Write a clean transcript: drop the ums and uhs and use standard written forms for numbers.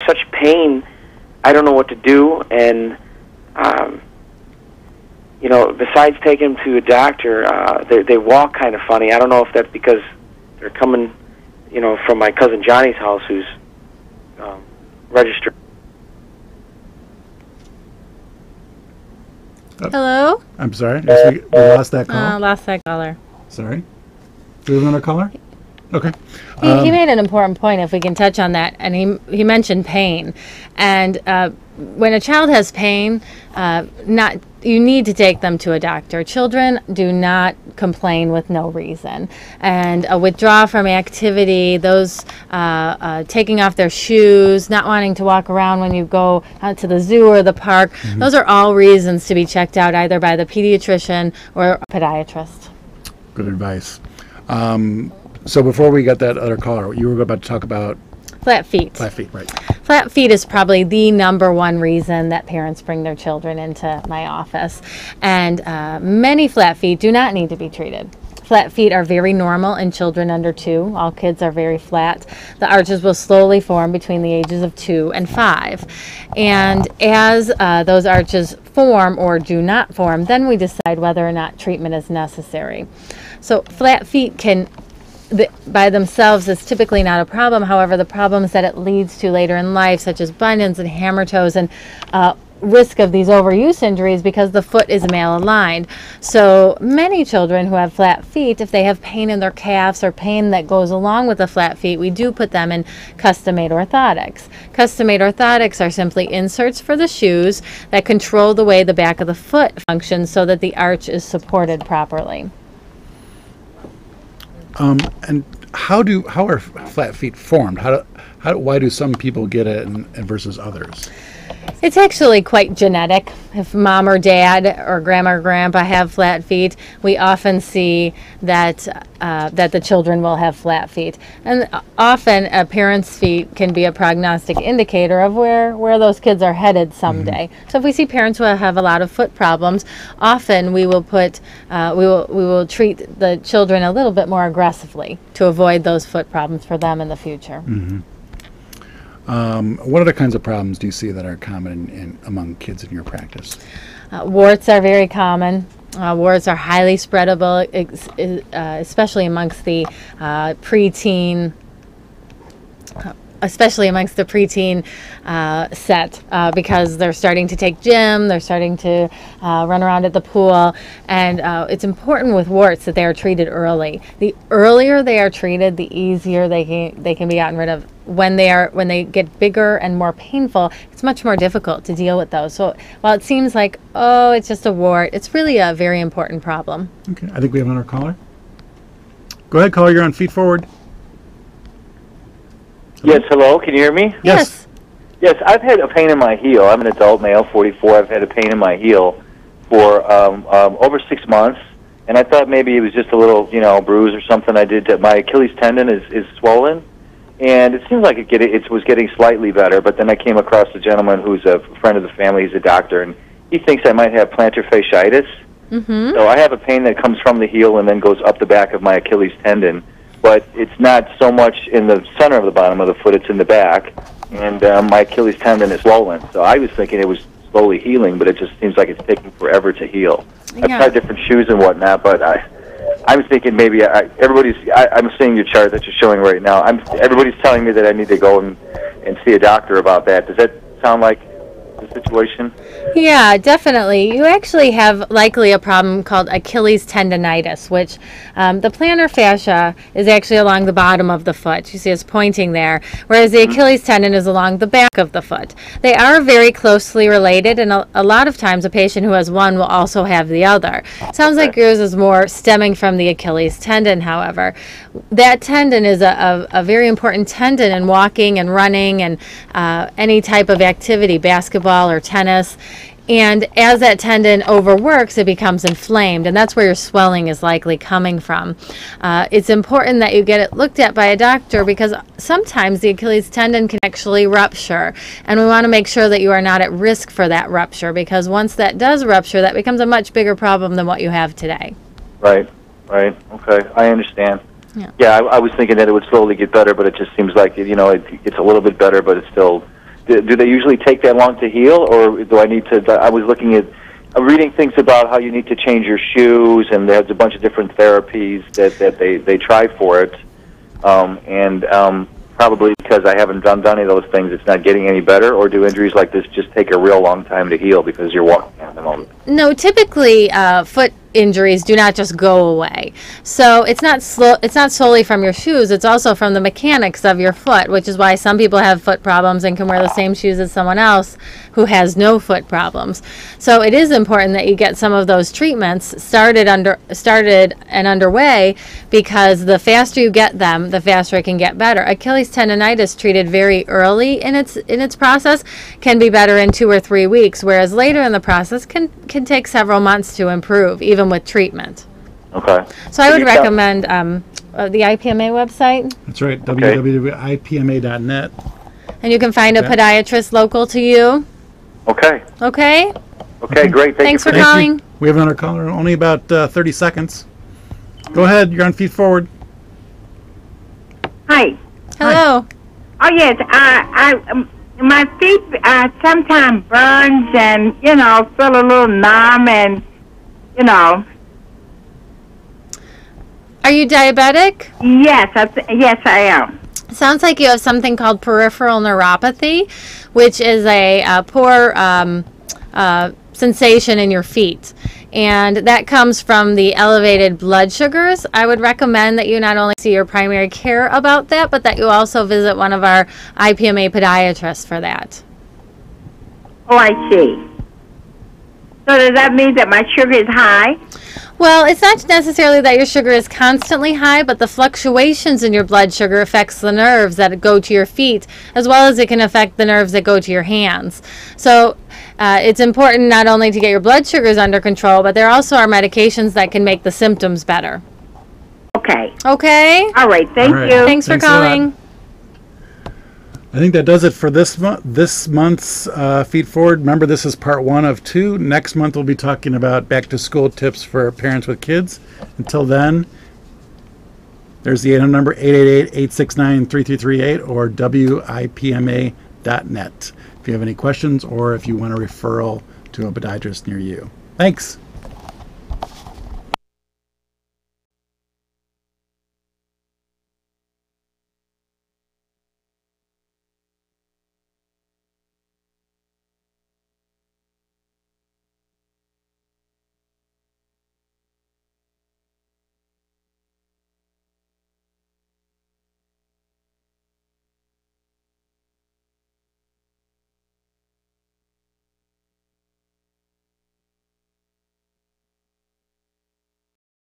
such pain, I don't know what to do. And you know, besides taking them to a doctor, they walk kind of funny. I don't know if that's because they're coming, you know, from my cousin Johnny's house, who's registered. Hello? I'm sorry. We lost that call. Lost that caller. Sorry. Do we have another caller? Okay. He made an important point, if we can touch on that, and he mentioned pain. And when a child has pain, you need to take them to a doctor. Children do not complain with no reason. And a withdrawal from activity, those taking off their shoes, not wanting to walk around when you go out to the zoo or the park, those are all reasons to be checked out either by the pediatrician or a podiatrist. Good advice. So before we got that other caller, you were about to talk about flat feet. Flat feet, right. Flat feet is probably the number one reason that parents bring their children into my office. And many flat feet do not need to be treated. Flat feet are very normal in children under 2. All kids are very flat. The arches will slowly form between the ages of 2 and 5. And as those arches form or do not form, then we decide whether or not treatment is necessary. So flat feet by themselves is typically not a problem. However, the problems that it leads to later in life, such as bunions and hammer toes, and risk of these overuse injuries because the foot is malaligned. So many children who have flat feet, if they have pain in their calves or pain that goes along with the flat feet, we do put them in custom-made orthotics. Custom-made orthotics are simply inserts for the shoes that control the way the back of the foot functions so that the arch is supported properly. And how are flat feet formed? Why do some people get it and versus others? It's actually quite genetic. If mom or dad or grandma or grandpa have flat feet, we often see that the children will have flat feet. And often a parent's feet can be a prognostic indicator of where those kids are headed someday. So if we see parents who have a lot of foot problems, often we will treat the children a little bit more aggressively to avoid those foot problems for them in the future. What other kinds of problems do you see that are common among kids in your practice? Warts are very common. Warts are highly spreadable, especially amongst the preteen. Especially amongst the preteen set, because they're starting to take gym, they're starting to run around at the pool, and it's important with warts that they are treated early. The earlier they are treated, the easier they can be gotten rid of. When they get bigger and more painful, it's much more difficult to deal with those. So while it seems like, oh, it's just a wart, it's really a very important problem. Okay, I think we have another caller. Go ahead, caller, you're on Feet Forward. Yes, hello, can you hear me? Yes. Yes, I've had a pain in my heel. I'm an adult male, 44. I've had a pain in my heel for over 6 months, and I thought maybe it was just a little, bruise or something I did. My Achilles tendon is swollen, and it seems like it was getting slightly better, but then I came across a gentleman who's a friend of the family. He's a doctor, and he thinks I might have plantar fasciitis. So I have a pain that comes from the heel and then goes up the back of my Achilles tendon. But it's not so much in the center of the bottom of the foot, it's in the back, and my Achilles tendon is swollen. So I was thinking it was slowly healing, but it just seems like it's taking forever to heal. Yeah. I've tried different shoes and whatnot, but I'm thinking maybe I'm seeing your chart that you're showing right now. Everybody's telling me that I need to go and see a doctor about that. Does that sound like the situation? Yeah, definitely. You actually have likely a problem called Achilles tendonitis, which the plantar fascia is actually along the bottom of the foot. You see it's pointing there, whereas the Achilles tendon is along the back of the foot. They are very closely related, and a lot of times a patient who has one will also have the other. Sounds like yours is more stemming from the Achilles tendon, however. That tendon is a very important tendon in walking and running and any type of activity, basketball or tennis. And as that tendon overworks, it becomes inflamed, and that's where your swelling is likely coming from. It's important that you get it looked at by a doctor because sometimes the Achilles tendon can actually rupture, and we want to make sure that you are not at risk for that rupture, because once that does rupture, that becomes a much bigger problem than what you have today. Right. Okay, I understand. Yeah, I was thinking that it would slowly get better, but it just seems like, it gets a little bit better, but it's still do they usually take that long to heal, or do I need to? I was looking at reading things about how you need to change your shoes, and there's a bunch of different therapies that they try for it, probably because I haven't done any of those things, it's not getting any better. Or do injuries like this just take a real long time to heal because you're walking at them all the time? No, typically foot injuries do not just go away. So it's not solely from your shoes, it's also from the mechanics of your foot, which is why some people have foot problems and can wear the same shoes as someone else who has no foot problems. So it is important that you get some of those treatments started and underway, because the faster you get them, the faster it can get better. Achilles tendonitis treated very early in its process can be better in 2 or 3 weeks, whereas later in the process can take several months to improve, even with treatment. Okay. So I would recommend the IPMA website. That's right, Okay. www.ipma.net. And you can find a podiatrist local to you. Okay. Okay? Okay, great. Thanks for Thank you. calling. We have another caller, only about 30 seconds. Go ahead, you're on Feed Forward. Hi. Hello. Oh yes, my feet sometimes burns and feel a little numb and Are you diabetic? yes, yes I am. Sounds like you have something called peripheral neuropathy, which is a poor sensation in your feet. And that comes from the elevated blood sugars. I would recommend that you not only see your primary care about that, but that you also visit one of our IPMA podiatrists for that. Oh, I see. So does that mean that my sugar is high? Well, it's not necessarily that your sugar is constantly high, but the fluctuations in your blood sugar affects the nerves that go to your feet, as well as it can affect the nerves that go to your hands. So it's important not only to get your blood sugars under control, but there also are medications that can make the symptoms better. Okay. Okay? All right. Thank All right. you. Thanks for Thanks a lot. calling. I think that does it for this month's Feed Forward. Remember, this is part 1 of 2. Next month, we'll be talking about back-to-school tips for parents with kids. Until then, there's the 800 number, 888-869-3338, or WIPMA.net. If you have any questions or if you want a referral to a podiatrist near you. Thanks.